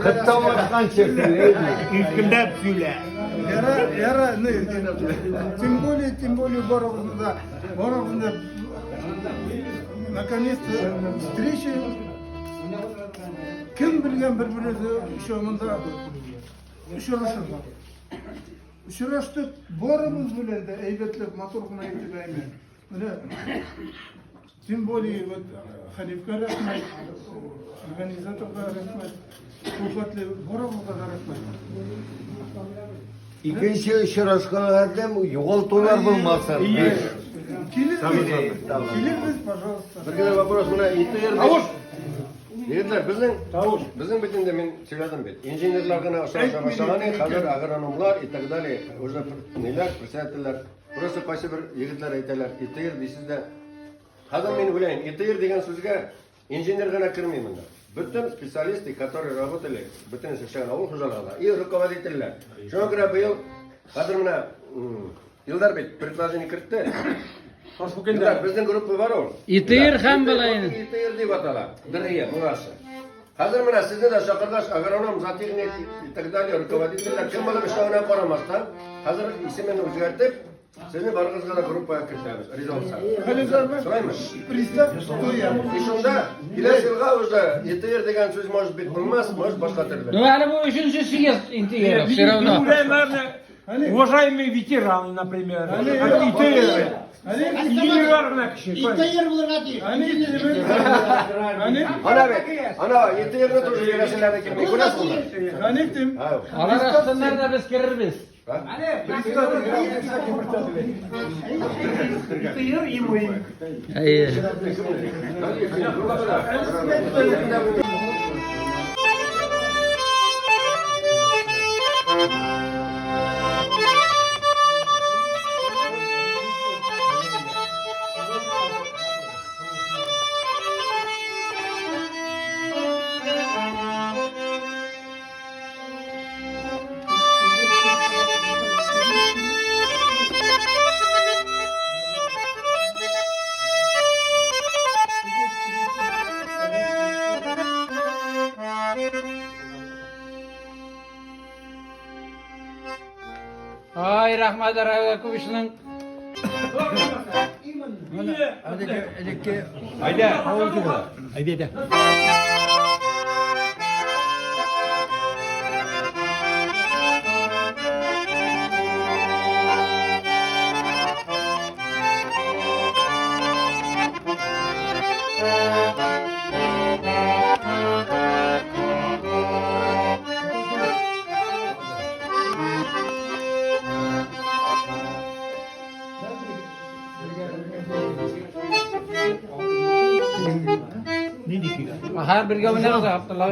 Kıtta başkan çekiyor. İlkinde söyle. Yara ne? Тем более Боровна наконец-то встреча. Kim bilgen birbirimizi şovunda uçuruşurlar. Uçuruştuk, borumuz bilen de eybetlep motoruna gittik aymen. Öyle. Тем более вот Халифка rahmet, organizatorga rahmet, Kufatlı Borovga rahmet. İkinci uçuruşkalarda yoğaltılar bulmasın. Kilir biz, пожалуйста. Bir kere вопрос buna İttir. Tavuş. Yigitler bizning bitimda men söyledim bit. İnjenerlar gana aşağı başlagani, hazır agronomlar itaqdali o'zi nelar представительlar. Burası qaysi bir yigitlar aytadilar. İttir deysizda. Hazır men o'ylayman, İttir degan so'zga injener gana kirmayman. Bütün специалисты, которые работали, bütün sirshgan avul xo'jaligida, и rukovodительlar. Shunga ko'ra bu yil hozir mana Yıldar bit предложение kiritdi. Yıldar bizning gruppa var o. İtir ham bilayın. İtir deb ataladi. Biriga burasi. Hozir mana sizni da chaqirgash agronom, zootexnik и так далее rukovoditellar kim bo'lib ishlayotganini qaramasdan hozir ismini o'zgartib sizni barg'izga da gruppaga kiritamiz. Rizo bo'lsangiz. So'raymiz. Представь, что я. Shunda kelasi yilga o'zi İtir degan so'z может быть bo'lmas, может boshqa tilda. Hali bu üçüncü съезд интегров все равно. Уважаемые ветераны, например. ИТР. İncelerine kişi. İtayır bulurlar diyor. Ana İtir'ni тоже kelasilarda kim ko'rasiz bunlar? Hanetim. Alar aslında da biz kiririz. İtayır и мы. Hayır. Ay rahmet Rakuviş'in Haydi. Her bir gömünler de Abdullah.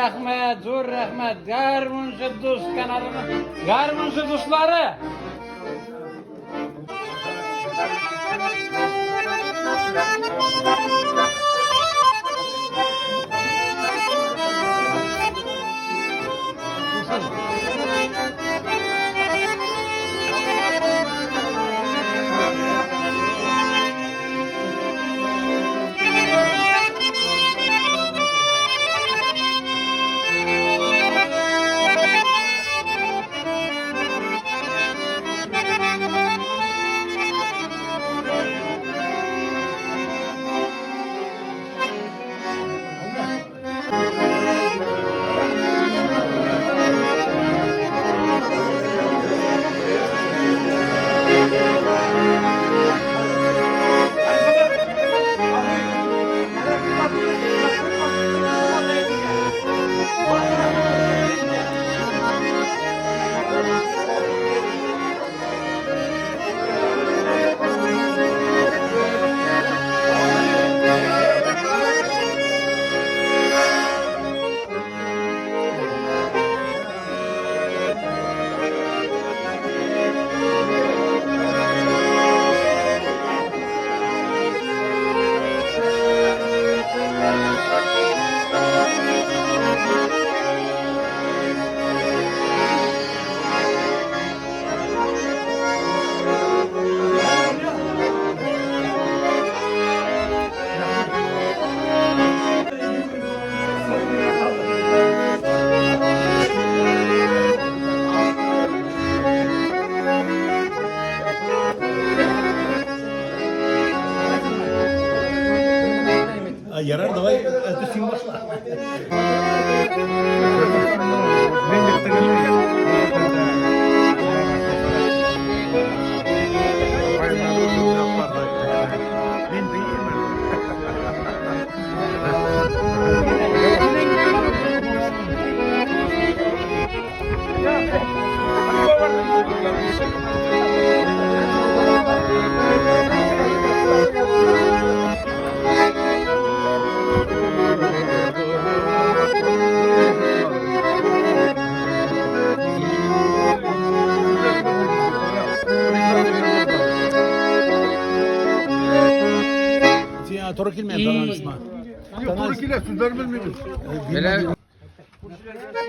rahmet, zor rahmet. Garmuncu dost kanalının garmuncu dostları. Yarar davay ertesi başla. Doğru kilmeyen tanınan ismi. Doğru kiler, sütler bilmiyoruz.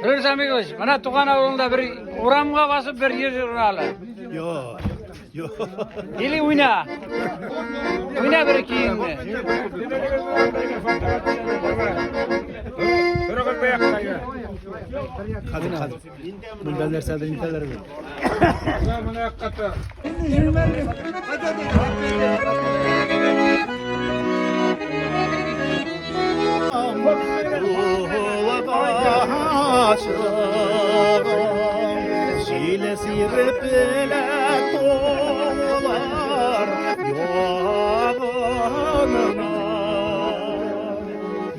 Biliriz amigos, mana Tuğan avlunda bir uramga basıp bir yer jurnalı. Yok. Yok. Ili oyna. Oyna bir kiyimde. Hadi hadi. Bundan derslerde niteler mi? Şilesi repele dolar yoluna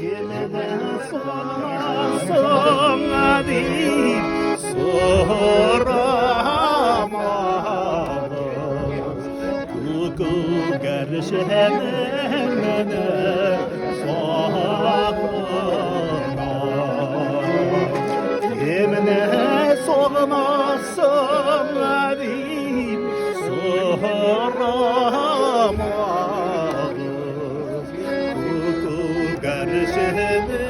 Yemeden sonra değil soramadım Kuku gerşemene Emine sormasam deyip soramadım Kuku karşımene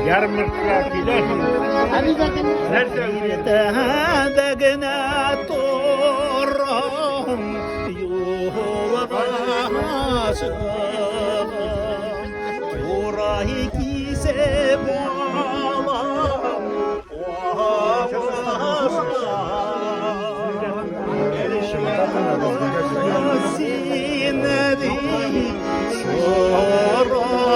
Yarmırtlakiler. Degine torum yuvaşım Orayı gise bağlam Sinedi soramadım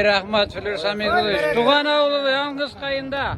рахмат, Флюр Самигулович. Туған ауылы яңғыз қайында.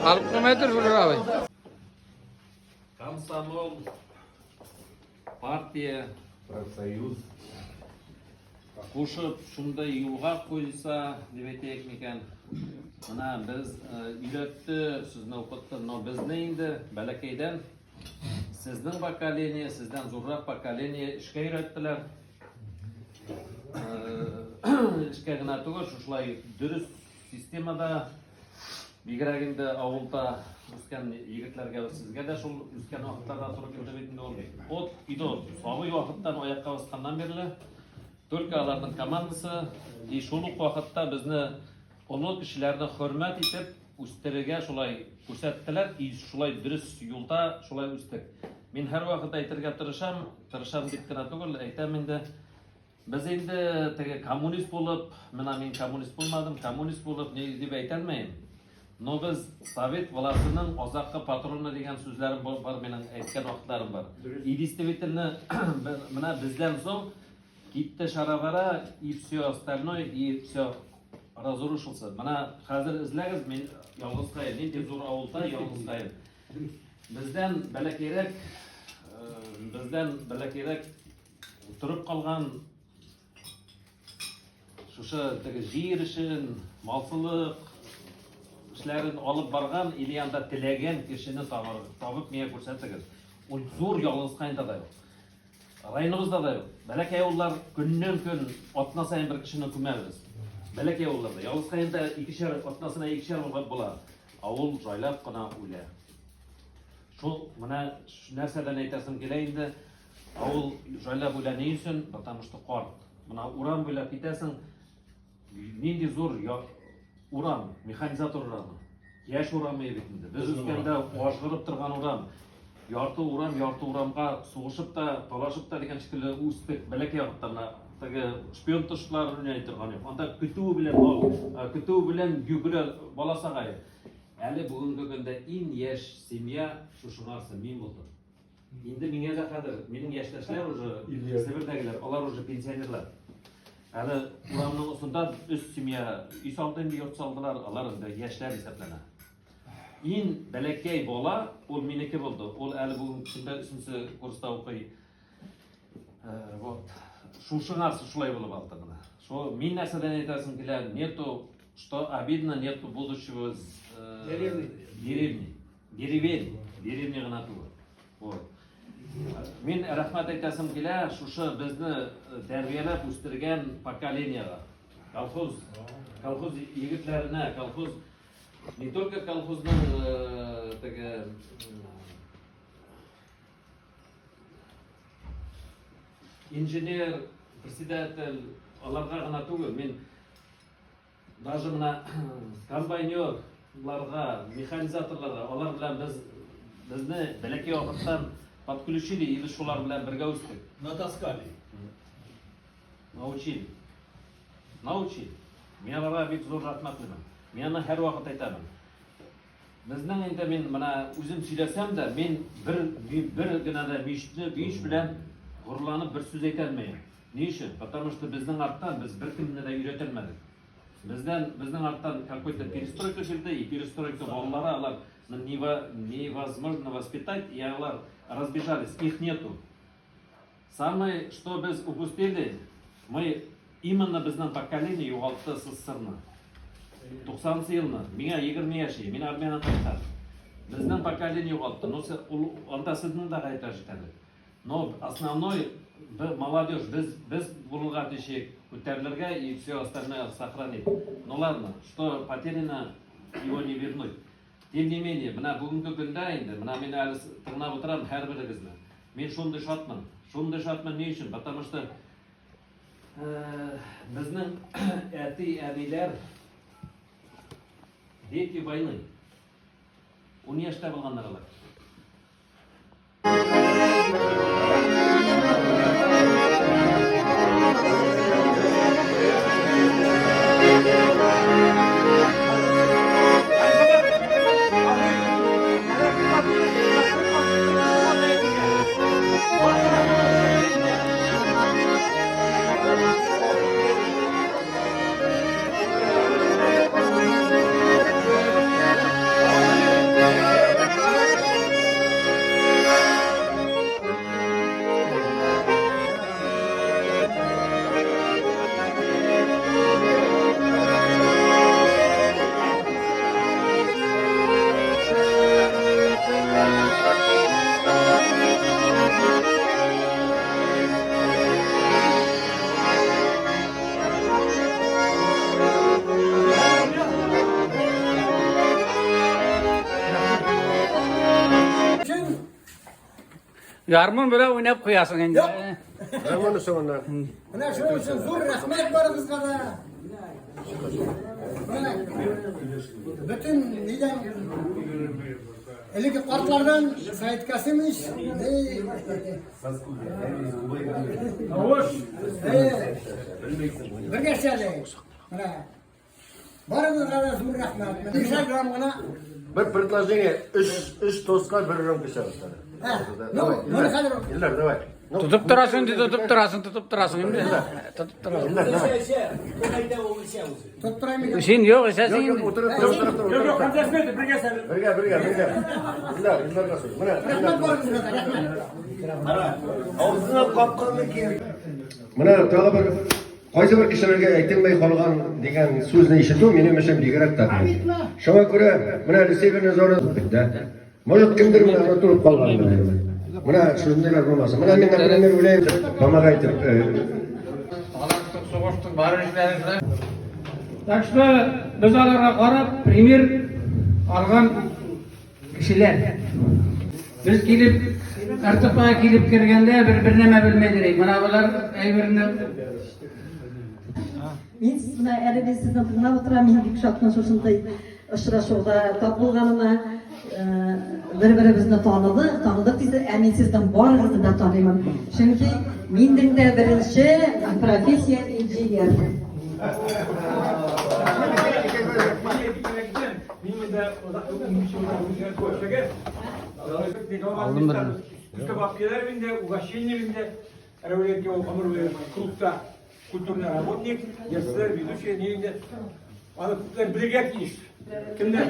Алып кірмедір Флюр абай. Комсомол, партия, профсоюз. Қушып, шундай юлға қойса, деп айтайық мекен. Мына біз үйретті, сіздің оқытты, но біздің енді бәләкейден сіздің поколение, сізден зуррақ поколение ішке үйреттілер. Ішке ғына түгіл, шушылай дұрыс системада биграгинде ауылда үскен егетлерге сізге де шул үскен уақыттарда тұрып келді бетінде олмай. От үйді сабый уақыттан аяққа басқаннан берлі, только алардың командасы, и шулық уақытта бізді ұлы кішілерді хөрмет етіп, үстеріге шулай көрсеттілер, и шулай дұрыс юлда шулай үстік. Мен әр уақыт айтырға тырышам деп кіна түгіл, айтам енді, біз енді коммунист болып, мен коммунист болмадым, коммунист болып не деп айталмайым. Но біз Совет властының озаққа патроны деген сөздерім бар, менің айтқан уақытларым бар. И действительно, мына бізден соң кетті шарабара, и все остальное, и все разрушился. Мына қазір ізләгіз, мен ялғыз қайын, мен тек зор ауылда ялғыз қайын. Бізден бәләкерек тұрып қалған шушы жер үшін, малсылық, кішілерін алып барған, или анда тілеген кішіні табып меге көрсеттігіз. Ол зор ялғыз қайында да yok. Райнығызда да yok. Бәләкей олар күннен күн отына сайын бір кішіні көмәбіз. Бәләкей оларда. Ялғыз қайында отнасына екішер болар. Ауыл жайлап қына өлі. Шул мына нәрседен айтасым келейінді, ауыл жайлап өлі не үшін? Потому что қорт. Мына урам бөліп кетесің, ненде зор урам, механизатор урамы, яш урамы ебетінде. Біз өскенде оғашқырып тұрған урам, ярты урамға суғышып та, талашып та деген шекілі өстік бәләкей уақыттарына шпион тұшқылар үріне тұрған ек. Онда күтуі білен гүгілі баласағай. Әлі бүгінгі күнде ең еш семья шушыңарсы мен болды. Енді менге де қадыр, менің яшташлар уже Сібірдегілер, олар уже пенсионерлар. Әлі ұрамның ұсында үз семья үй салдың йорт салдылар, алар яшьләр есепләнә. Ең бәләкей бола, ол менеке болды. Ол әлі бүгін күнде үшінші курста оқи. Шушыңарсы шулай болып алды мына. Мен нәрседен айтасым келер, нету, что обидно, нету будущего деревни ғана туы. Мен рахмат айтасым келер, шушы бізді тәрбиелеп өстірген поколениеға. Колхоз егітлеріне, колхоз, не только колхозның инженер, председатель, оларға ғана түгіл, мен даже мына комбайнерларға, механизаторларға, олар білән бізді бәләкей уақыттан подключили, или шулар білән бірге өстік. Натаскали. Научили. Мен аларға бек зор рахматлымын. Мен аны әр уақыт айтамын. Біздің енді мен мына өзім сөйлесем де, мен бір гінада бейіш білән ғұрланып бір сөз айталмайым. Не үшін? Потому что біздің арттан біз бір кімді де үйретілмедік. Біздің арттан какой-то перестройка келді, и перестройка балалары, алар невозможно воспитать, и алар разбежались, их нету. Самое, что біз упустили, мы именно біздің поколение юғалтты СССР-ны. 90 жылны, меңа 20 яшы, мен армияны қайтар. Біздің поколение юғалтты, онда сіздің да қайта жетеді. Но основной молодежь, біз бұлыға тешек көтерлерге и все остальное сохранить. Ну ладно, что потеряно, его не вернуть. Endi meni, mana bugungi kunda endi, mana men hali tingab o'tiraman har biringizni. Men shunday shodman. Shunday shodman ne uchun? Потому что bizning ati abilar дети войны. 10 yoshda bo'lganlar. Yarmon bilan o'ynab qo'yasan endi. Ramonu sonunda. Mana shuning uchun zo'r rahmat baringizga da. Bütün neden eliki kartlardan Sait Kasim'miş. Hoş. Bir geçerli. Mana baringizga da zo'r rahmat. Instagram bana. Bir предложение 3 to'sqa bir rom kishamiz. Ha. Nima qadar? Yillar, давай. Tutib turasan, tutib turasan endi. Tutib turasan. Yillar, давай. Tutturayım. Sen yo'q, esasen Yok, endi. o'tirib, Yok, qanchasini birga sal. Birga. Yillar qasur. Mana, Rahmat baringizga da. Ağzına kapkanlı ki. mana tog'a bir qaysi bir kishilarga aytilmay qolgan degan so'zni eshitdim, meni ham shunday kerak taqdim. Shunga ko'ra, mana receiver nazoratida может kimdir bilan o'tirib qolgan. Mana shundalar bo'lmasa, mana men например o'ylayman, помогайте. Так что biz ularga qarab пример olgan kishilar. Biz kelib Artaqaga kelib kirganda bir nima bilmaydirik. Mana bular aybirini Мен мына әлі де сіздің тыңдап отырамын, мен құшақтан шошындай ұшырашуға тап болғаныма бір-бірімізді таныдық дейді, мен сіздің барыңызды да танимын. Çünkü менің де бірінші профессия инженер. Aldım birini. Üstü binde, угощение бinde, Равлетке Амурове клубта культурный работник, ясылар, ведущий, нейінде. Аны бірге кейіш. Кімдер?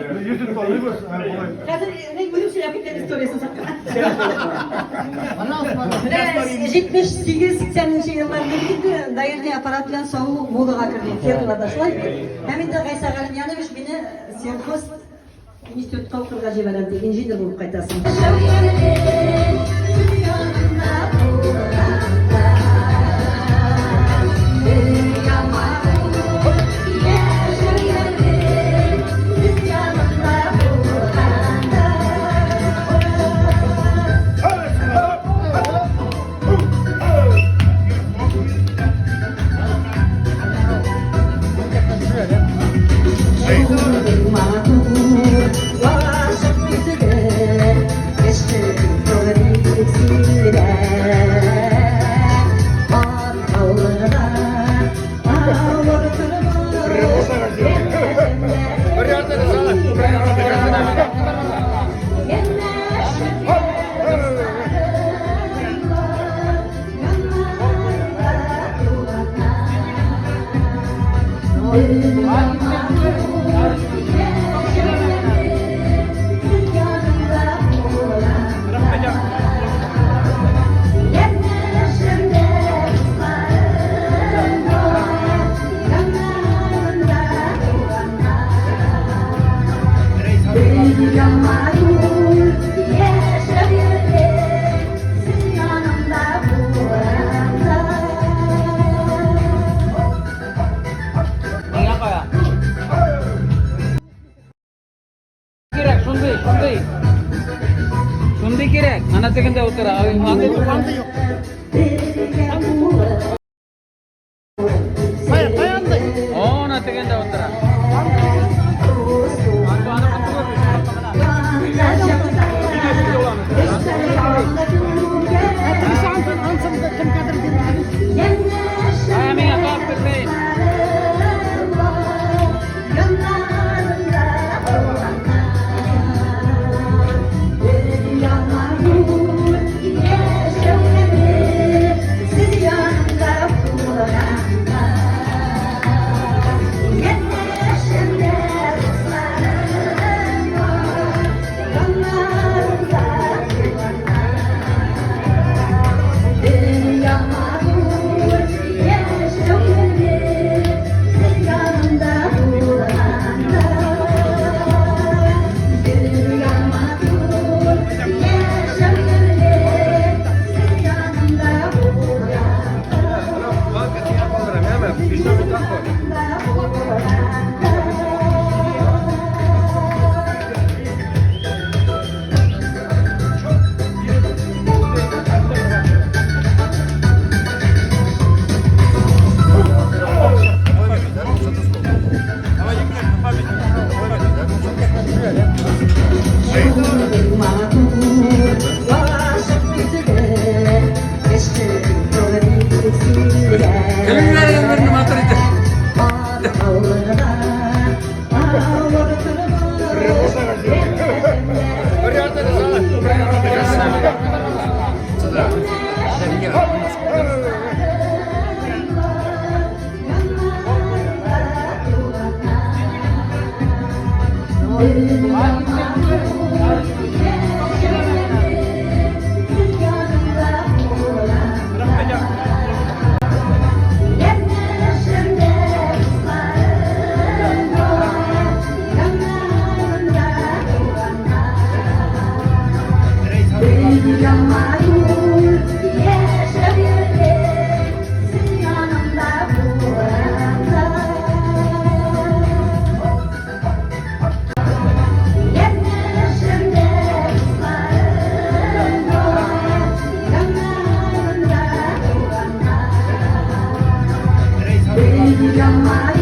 Қазір мен бөлім сөйлепкен историясын саққан. 78-80 жылларда дайындық аппарат bilan sovuq modaga kirgan fermalarda shulay. Hamida Qaysa G'alimyanovich meni sельхоз institutga o'qishga jibaradi, injener bo'lib qaytasan. tegende o'tira. Andı yok. Ona tegende o'tira. Menga javob bermang. You're my